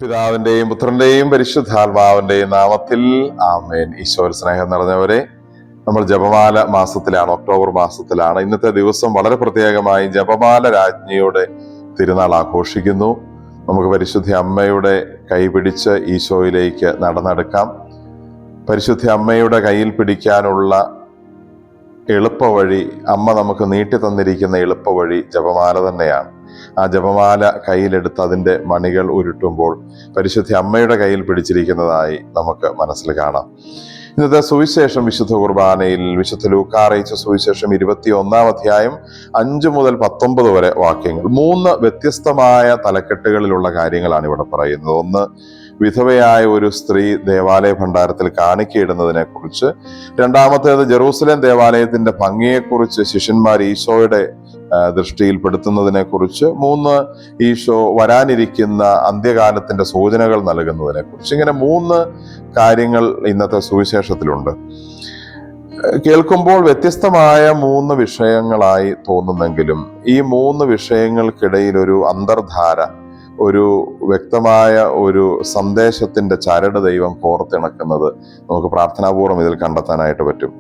പിതാവിന്റെയും പുത്രന്റെയും പരിശുദ്ധാത്മാവിന്റെയും നാമത്തിൽ ആമേൻ. ഈശോയിൽ സ്നേഹം നിറഞ്ഞവരെ, നമ്മൾ ജപമാല മാസത്തിലാണ്, ഒക്ടോബർ മാസത്തിലാണ്. ഇന്നത്തെ ദിവസം വളരെ പ്രത്യേകമായി ജപമാല രാജ്ഞിയുടെ തിരുനാൾ ആഘോഷിക്കുന്നു. നമുക്ക് പരിശുദ്ധ അമ്മയുടെ കൈ പിടിച്ച് ഈശോയിലേക്ക് നടന്നെടുക്കാം. പരിശുദ്ധ അമ്മയുടെ കയ്യിൽ പിടിക്കാനുള്ള എളുപ്പവഴി, അമ്മ നമുക്ക് നീട്ടി തന്നിരിക്കുന്ന എളുപ്പവഴി ജപമാല തന്നെയാണ്. ആ ജപമാല കയ്യിലെടുത്ത് അതിൻ്റെ മണികൾ ഉരുട്ടുമ്പോൾ പരിശുദ്ധ അമ്മയുടെ കയ്യിൽ പിടിച്ചിരിക്കുന്നതായി നമുക്ക് മനസ്സിൽ കാണാം. ഇന്നത്തെ സുവിശേഷം വിശുദ്ധ കുർബാനയിൽ വിശുദ്ധ ലൂക്കാ അറിയിച്ച സുവിശേഷം 21 അധ്യായം 5 മുതൽ 19 വരെ വാക്യങ്ങൾ. 3 വ്യത്യസ്തമായ തലക്കെട്ടുകളിലുള്ള കാര്യങ്ങളാണ് ഇവിടെ പറയുന്നത്. ഒന്ന്, വിധവയായ ഒരു സ്ത്രീ ദേവാലയ ഭണ്ഡാരത്തിൽ കാണിക്കയിടുന്നതിനെ കുറിച്ച്. രണ്ടാമത്തേത്, ജെറൂസലേം ദേവാലയത്തിന്റെ ഭംഗിയെക്കുറിച്ച് ശിഷ്യന്മാർ ഈശോയുടെ ദൃഷ്ടിയിൽപ്പെടുത്തുന്നതിനെ കുറിച്ച്. 3, ഈശോ വരാനിരിക്കുന്ന അന്ത്യകാലത്തിന്റെ സൂചനകൾ നൽകുന്നതിനെ കുറിച്ച്. ഇങ്ങനെ 3 കാര്യങ്ങൾ ഇന്നത്തെ സുവിശേഷത്തിലുണ്ട്. കേൾക്കുമ്പോൾ വ്യത്യസ്തമായ 3 വിഷയങ്ങളായി തോന്നുന്നെങ്കിലും ഈ 3 വിഷയങ്ങൾക്കിടയിൽ ഒരു അന്തർധാര, ഒരു വ്യക്തമായ ഒരു സന്ദേശത്തിന്റെ ചരട് ദൈവം കോർത്തിണക്കുന്നത് നമുക്ക് പ്രാർത്ഥനാപൂർവ്വം ഇതിൽ കണ്ടെത്താനായിട്ട് പറ്റും.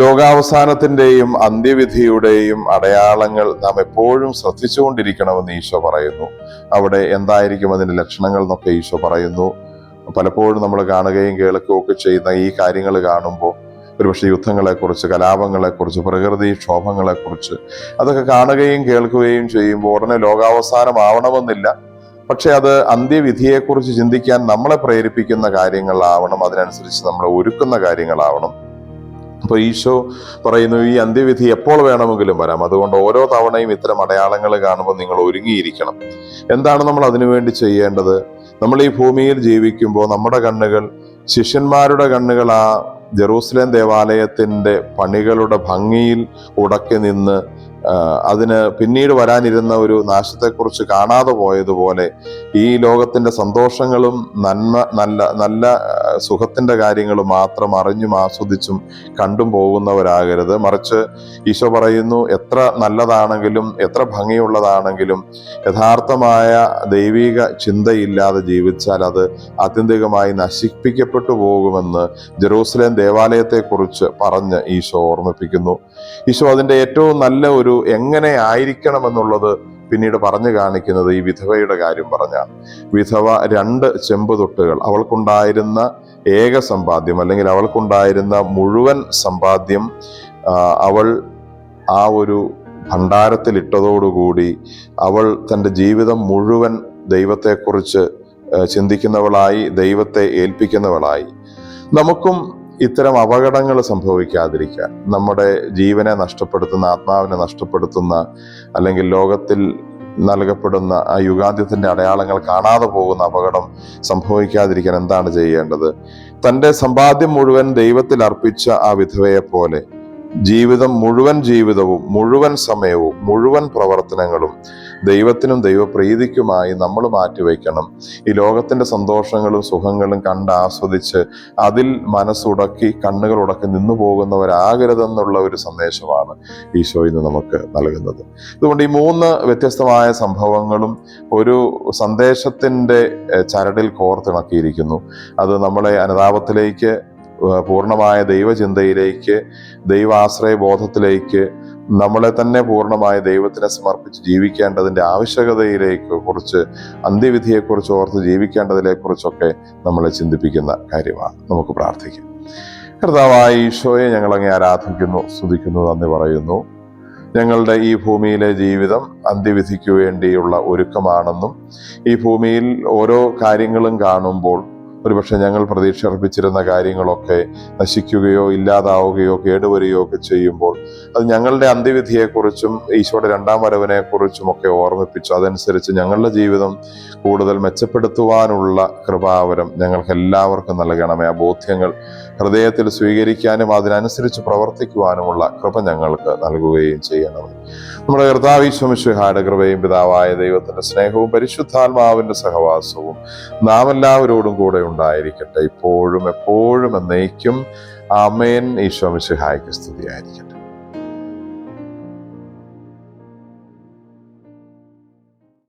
ലോകാവസാനത്തിന്റെയും അന്ത്യവിധിയുടെയും അടയാളങ്ങൾ നാം എപ്പോഴും ശ്രദ്ധിച്ചുകൊണ്ടിരിക്കണമെന്ന് ഈശോ പറയുന്നു. അവിടെ എന്തായിരിക്കും അതിന്റെ ലക്ഷണങ്ങൾ എന്നൊക്കെ ഈശോ പറയുന്നു. പലപ്പോഴും നമ്മൾ കാണുകയും കേൾക്കുകയും ഒക്കെ ചെയ്യുന്ന ഈ കാര്യങ്ങൾ കാണുമ്പോൾ ഒരുപക്ഷെ യുദ്ധങ്ങളെക്കുറിച്ച്, കലാപങ്ങളെക്കുറിച്ച്, പ്രകൃതിക്ഷോഭങ്ങളെക്കുറിച്ച് അതൊക്കെ കാണുകയും കേൾക്കുകയും ചെയ്യുമ്പോൾ ഉടനെ ലോകാവസാനമാവണമെന്നില്ല. പക്ഷെ അത് അന്ത്യവിധിയെക്കുറിച്ച് ചിന്തിക്കാൻ നമ്മളെ പ്രേരിപ്പിക്കുന്ന കാര്യങ്ങളാവണം, അതിനനുസരിച്ച് നമ്മളെ ഒരുക്കുന്ന കാര്യങ്ങളാവണം. അപ്പോൾ ഈശോ പറയുന്നു, ഈ അന്ത്യവിധി എപ്പോൾ വേണമെങ്കിലും വരാം. അതുകൊണ്ട് ഓരോ തവണയും ഇത്തരം അടയാളങ്ങൾ കാണുമ്പോൾ നിങ്ങൾ ഒരുങ്ങിയിരിക്കണം. എന്താണ് നമ്മൾ അതിനുവേണ്ടി ചെയ്യേണ്ടത്? നമ്മൾ ഈ ഭൂമിയിൽ ജീവിക്കുമ്പോൾ നമ്മുടെ കണ്ണുകൾ, ശിഷ്യന്മാരുടെ കണ്ണുകൾ ആ ജെറൂസലേം ദേവാലയത്തിന്റെ പണികളുടെ ഭംഗിയിൽ ഉടക്കി നിന്ന് അതിന് പിന്നീട് വരാനിരുന്ന ഒരു നാശത്തെക്കുറിച്ച് കാണാതെ പോയതുപോലെ ഈ ലോകത്തിന്റെ സന്തോഷങ്ങളും നല്ല സുഖത്തിന്റെ കാര്യങ്ങളും മാത്രം അറിഞ്ഞും ആസ്വദിച്ചും കണ്ടും പോകുന്നവരാകരുത്. മറിച്ച് ഈശോ പറയുന്നു, എത്ര നല്ലതാണെങ്കിലും എത്ര ഭംഗിയുള്ളതാണെങ്കിലും യഥാർത്ഥമായ ദൈവിക ചിന്തയില്ലാതെ ജീവിച്ചാൽ അത് ആത്യന്തികമായി നശിപ്പിക്കപ്പെട്ടു പോകുമെന്ന് ജെറൂസലേം ദേവാലയത്തെക്കുറിച്ച് പറഞ്ഞ് ഈശോ ഓർമ്മിപ്പിക്കുന്നു. ഈശോ അതിന്റെ ഏറ്റവും നല്ല ഒരു എങ്ങനെ ആയിരിക്കണം എന്നുള്ളത് പിന്നീട് പറഞ്ഞു കാണിക്കുന്നത് ഈ വിധവയുടെ കാര്യം പറഞ്ഞാണ്. വിധവ 2 ചെമ്പുതൊട്ടുകൾ, അവൾക്കുണ്ടായിരുന്ന ഏക സമ്പാദ്യം അല്ലെങ്കിൽ അവൾക്കുണ്ടായിരുന്ന മുഴുവൻ സമ്പാദ്യം അവൾ ആ ഒരു ഭണ്ഡാരത്തിൽ ഇട്ടതോടുകൂടി അവൾ തൻ്റെ ജീവിതം മുഴുവൻ ദൈവത്തെക്കുറിച്ച് ചിന്തിക്കുന്നവളായി, ദൈവത്തെ ഏൽപ്പിക്കുന്നവളായി. നമുക്കും ഇത്തരം അപകടങ്ങൾ സംഭവിക്കാതിരിക്കാൻ, നമ്മുടെ ജീവനെ നഷ്ടപ്പെടുത്തുന്ന, ആത്മാവിനെ നഷ്ടപ്പെടുത്തുന്ന, അല്ലെങ്കിൽ ലോകത്തിൽ നൽകപ്പെടുന്ന ആ യുഗാന്ത്യത്തിന്റെ അടയാളങ്ങൾ കാണാതെ പോകുന്ന അപകടം സംഭവിക്കാതിരിക്കാൻ എന്താണ് ചെയ്യേണ്ടത്? തൻ്റെ സമ്പാദ്യം മുഴുവൻ ദൈവത്തിൽ അർപ്പിച്ച ആ വിധവയെ പോലെ ജീവിതവും മുഴുവൻ സമയവും മുഴുവൻ പ്രവർത്തനങ്ങളും ദൈവത്തിനും ദൈവപ്രീതിക്കുമായി നമ്മൾ മാറ്റിവെക്കണം. ഈ ലോകത്തിന്റെ സന്തോഷങ്ങളും സുഖങ്ങളും കണ്ട് ആസ്വദിച്ച് അതിൽ മനസ്സുടക്കി കണ്ണുകൾ ഉടക്കി നിന്നു പോകുന്നവരാകരുതെന്നുള്ള ഒരു സന്ദേശമാണ് ഈശോ ഇന്ന് നമുക്ക് നൽകുന്നത്. അതുകൊണ്ട് ഈ 3 വ്യത്യസ്തമായ സംഭവങ്ങളും ഒരു സന്ദേശത്തിന്റെ ചരടിൽ കോർത്തിണക്കിയിരിക്കുന്നു. അത് നമ്മളെ അനുതാപത്തിലേക്ക്, പൂർണ്ണമായ ദൈവചിന്തയിലേക്ക്, ദൈവാശ്രയ ബോധത്തിലേക്ക്, നമ്മളെ തന്നെ പൂർണ്ണമായ ദൈവത്തിനെ സമർപ്പിച്ച് ജീവിക്കേണ്ടതിൻ്റെ ആവശ്യകതയിലേക്ക് കുറിച്ച്, അന്ത്യവിധിയെക്കുറിച്ച് ഓർത്ത് ജീവിക്കേണ്ടതിനെ കുറിച്ചൊക്കെ നമ്മളെ ചിന്തിപ്പിക്കുന്ന കാര്യമാണ്. നമുക്ക് പ്രാർത്ഥിക്കാം. കർത്താവായ ഈശോയെ, ഞങ്ങളങ്ങേ ആരാധിക്കുന്നു, സ്തുതിക്കുന്നു, നന്ദി പറയുന്നു. ഞങ്ങളുടെ ഈ ഭൂമിയിലെ ജീവിതം അന്ത്യവിധിക്ക് വേണ്ടിയുള്ള ഒരുക്കമാണെന്നും ഈ ഭൂമിയിൽ ഓരോ കാര്യങ്ങളും കാണുമ്പോൾ ഒരുപക്ഷെ ഞങ്ങൾ പ്രതീക്ഷ അർപ്പിച്ചിരുന്ന കാര്യങ്ങളൊക്കെ നശിക്കുകയോ ഇല്ലാതാവുകയോ കേടുവരികയോ ഒക്കെ ചെയ്യുമ്പോൾ അത് ഞങ്ങളുടെ അന്ത്യവിധിയെക്കുറിച്ചും ഈശോയുടെ 2ാം വരവിനെക്കുറിച്ചും ഒക്കെ ഓർമ്മിപ്പിച്ചു അതനുസരിച്ച് ഞങ്ങളുടെ ജീവിതം കൂടുതൽ മെച്ചപ്പെടുത്തുവാനുള്ള കൃപാവരം ഞങ്ങൾക്ക് എല്ലാവർക്കും നൽകണമേ. ആ ബോധ്യങ്ങൾ ഹൃദയത്തിൽ സ്വീകരിക്കാനും അതിനനുസരിച്ച് പ്രവർത്തിക്കുവാനുമുള്ള കൃപ ഞങ്ങൾക്ക് നൽകുകയും ചെയ്യണമേ. നമ്മുടെ കർത്താവ് ഈശോ മിശിഹായുടെ കൃപയും പിതാവായ ദൈവത്തിന്റെ സ്നേഹവും പരിശുദ്ധാത്മാവിന്റെ സഹവാസവും നാം എല്ലാവരോടും കൂടെ ഉണ്ടായിരിക്കട്ടെ, ഇപ്പോഴും എപ്പോഴും എന്നേക്കും. ആമേൻ. ഈശോ മിശിഹായ്ക്ക് സ്തുതിയായിരിക്കട്ടെ.